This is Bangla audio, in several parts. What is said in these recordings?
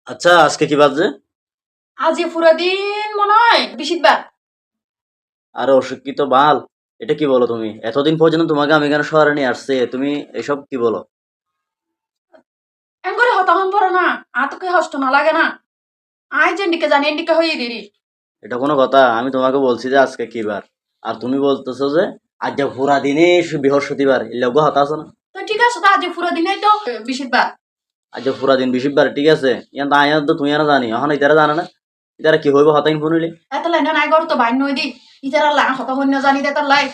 আচ্ছা, আজকে কি বাজে? আজই পুরো দিন মনে হয় বৃহস্পতিবার। আরে অশিক্ষিত বাল, এটা কি বলো তুমি? এতদিন পর্যন্ত তোমাকে আমি এখানে শহরে নিয়ে আসছে, তুমি এসব কি বলো? এম করে হতাহন পড়ো না। তোকে কষ্ট না লাগে না? আয় যে দিকে জানি এদিকে হয়ে দিদি। এটা কোনো কথা? আমি তোমাকে বলছি যে আজকে কি বার, আর তুমি বলতেছো যে আজ যে পুরা দিনে বৃহস্পতিবার, এই লোক হতাশ না? তো ঠিক আছে, তো আজই পুরো দিনই তো বৃহস্পতিবার। আজ যে পুরা দিন বৃহস্পতিবার, ঠিক আছে, ইয়ান তো আয়া তো তুমি আর জানি, এখন ইতারা জানে না, ইতারা কি হইব হতাইন শুনিলে? এত লাইন নাই গর তো বাইন নই দি। ইতারা লা হতা হন্য জানি দে তার লাই।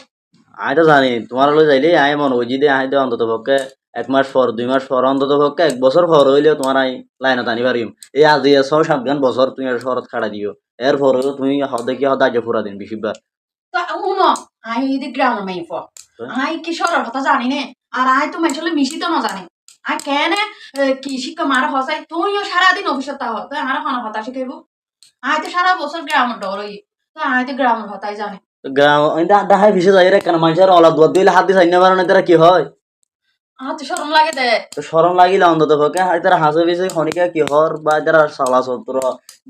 আয় তো জানি তোমার লই যাইলে আয় মন ওই যদি আয় দে অন্তত পক্ষে 1 মাস পর 2 মাস পর অন্তত পক্ষে 1 বছর পর হইলেও তোমার আই লাইনত আনি পারিম। এই আজি 6-7 বছর তুমি আর শহরত খাড়া দিও, এরপর তুমি হদে কি হদা যে পুরা দিন বেশিরভাগ। তো উনো আই ইদি গ্রামের মাই ফ। আই কি সরার কথা জানি নে। আর আই তো মেছলে মিশি তো না জানি। আই কেনে কি শিক্ষা মার হসাই তুইও সারাদিন অফিসত তাহ তো আর হন হতা শিখাইব। আই তো সারা বছর গ্রামের ডরই। তো আই তো গ্রামের হতাই জানি। গ্রাম ডাহাই পিছিয়ে যাই রে কেন মানুষের অলাদ দুয়ার দিলে হাত দিয়ে চাইনা পারে তারা কি হয়? আমার তো শরম লাগে দে। তো শরম লাগিলে অন্তত পক্ষে তারা হাসে পিছে খনিকা কি হর বা যারা সালা সত্র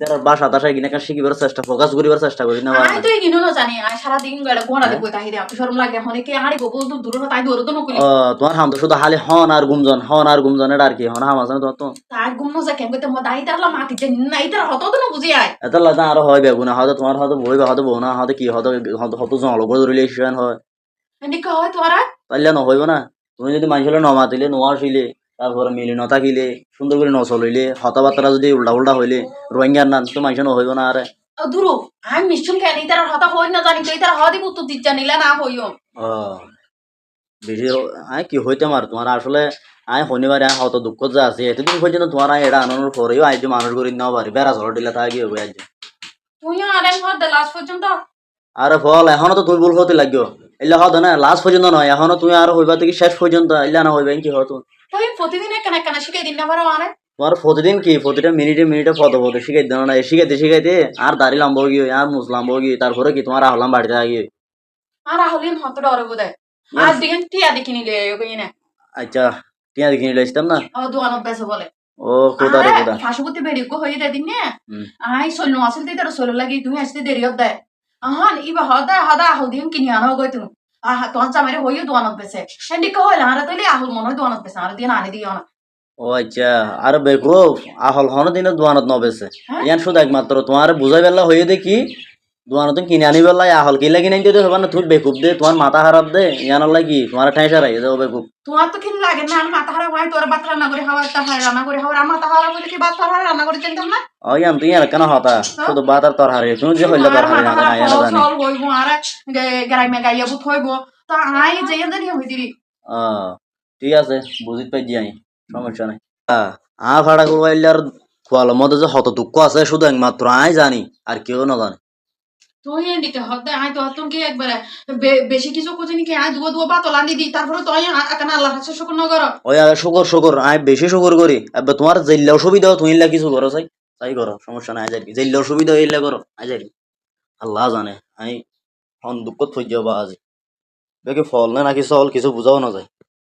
যারা বাসা টাসা কিনে শিখিবার চেষ্টা ফোকাস করিবার চেষ্টা করি না পারে আই না। তো ইগিনো না জানি আই সারা দিন গড়ে গোড়া হ্যাঁ? দিব তাই দে আমার শরম লাগে হনে কে আড়ি গবল তো দূর তাই দূর তো নকলি। ও, তোমার হাম তো শুধু হালি হন আর গুমজন এটা আর কি হন হাম আছে না তোমার তো। তাই গুম না যা কেন কইতে মো দাই তারলা মাটি যে নাই তার হতো তো না বুঝি আই। এত লাগা আরো হয় বেগুনা হয়তো তোমার হয়তো বই বা হয়তো বউ না হয়তো কি হয়তো হয়তো হয়তো জল করে ধরিলে ইস্যুয়ান হয়। এদিকে হয় তোরা। তাইলে নহইব না। তুমি যদি মানুষের নমাতিলে নোয়া আসিলে, তারপরে মিলি নথাকিলে, সুন্দর করে নচলিলে, কথাবার্তা যদি উল্টা উল্টা হইলে, রোহিঙ্গার নাম তো মানুষ নহইব না আরে। দুরু আই মিশন কেন তার হতা হই না জানি তো তার হদি বুত দিচ্ছা নিলা না হইও। ও, বেশি আয় কি হইতে মার তোমার আসলে আয় শনিবারে আয় হয়তো দুঃখ যা আছে এতদিন পর্যন্ত তোমার আয় এটা আনন্দের পরেও আজ যে মানুষ করে নেওয়া পারি বেড়া ঝড় দিলে তা গিয়ে হবে আজ। তুইও আরেন হদ দে লাস্ট পর্যন্ত। আরে ফল এখনো তো তুমি ভুল হতে লাগো। এলে হতো না লাস্ট পর্যন্ত নয়, এখনো তুমি আরো হইবা থেকে শেষ পর্যন্ত এলে না হইবে কি হতো। তুই প্রতিদিন কেন কেন শিখাই দিন না পারো আরে। তোমার প্রতিদিন কি প্রতিটা মিনিটে মিনিটে পদ পদে শিখাই দেন না, শিখাইতে শিখাইতে আর দাড়ি লাম্ব গিয়ে আর মুস লাম্ব গিয়ে তারপরে কি তোমার আহলাম বাড়িতে গিয়ে। আর হলিন হত ডরে বোধ আজ দিকে টিয়া দেখি নিলে ওই না। আচ্ছা, টিয়া দেখে নিলে আসতাম না। ও দোয়ানত বেসে বলে। ও কোথা রে কোথা। ফাঁসুপতি বেড়ি কো হয়ে দেদিন নে। হুম। আই সৈন্য আসল তার সৈন্য লাগি তুমি আসতে দেরি হদ দেয়। আহান ইবা হদা হদা আহুল দিন কিনি আনো গই তুমি। তোমার চামেরে হইও দোয়ানত বেসে সেদিকে হইলে আর তৈলে আহুল মনে হয় দোয়ানত বেসে আর দিয়ে আনি দিও না। ও আচ্ছা, আর বেকুব আহল হন দিনে দোয়ানত নবেছে। হ্যাঁ ইয়ান শুধু একমাত্র তোমার বুঝাই বেলা হয়ে দেখি দোয়ানত কিনে আনি বেলা আহল কিলা কিনে দিতে হবে না, তুমি বেকুব দে তোমার মাথা খারাপ দে ইয়ান লাগি তোমার ঠাইসা রাই যাও বেকুব। তোমার তো খিন লাগে না আমি মাথা হারা ভাই তোর ভাত রান্না করে খাওয়ার তা হয় রান্না করে খাওয়ার আমার মাথা হারা বলে কি ভাত হারা রান্না করে চিনতাম না। ও ইয়ান তুই আর কেন হতা শুধু বাত আর তরহারি তুমি যে হইলে আর তরহারি মাথা না হারা না ইয়ান ফল জানি। সল হইব আর গাইমে গাইয়া বুত হইব। তো আই যে জানি হই দিরি। ও, ঠিক আছে, বুঝিত পাই দি আমি, সমস্যা নাই। আ ভাড়া করবো এলে আর খোয়ালো মধ্যে যে হত দুঃখ আছে শুধু একমাত্র আই জানি, আর কেউ না জানে। তুই এদিকে হদে আই তো তুমি একবারে বেশি কিছু কোচিনি কি আই দুয়া দুয়া বাতল আনি দি তারপরে তুই আকানা আল্লাহ কাছে শুকর ন করো। ওই আর শুকর শুকর আই বেশি শুকর করি, এবার তোমার জেল্লা অসুবিধা তুমি ইল্লা কিছু করো চাই, তাই করো সমস্যা নাই, আজারি জেল্লা অসুবিধা হইলে করো আজারি। আল্লাহ জানে আমি হন দুঃখ থই যাবো আজ, দেখি ফল না নাকি চল কিছু বুঝাও না যায়।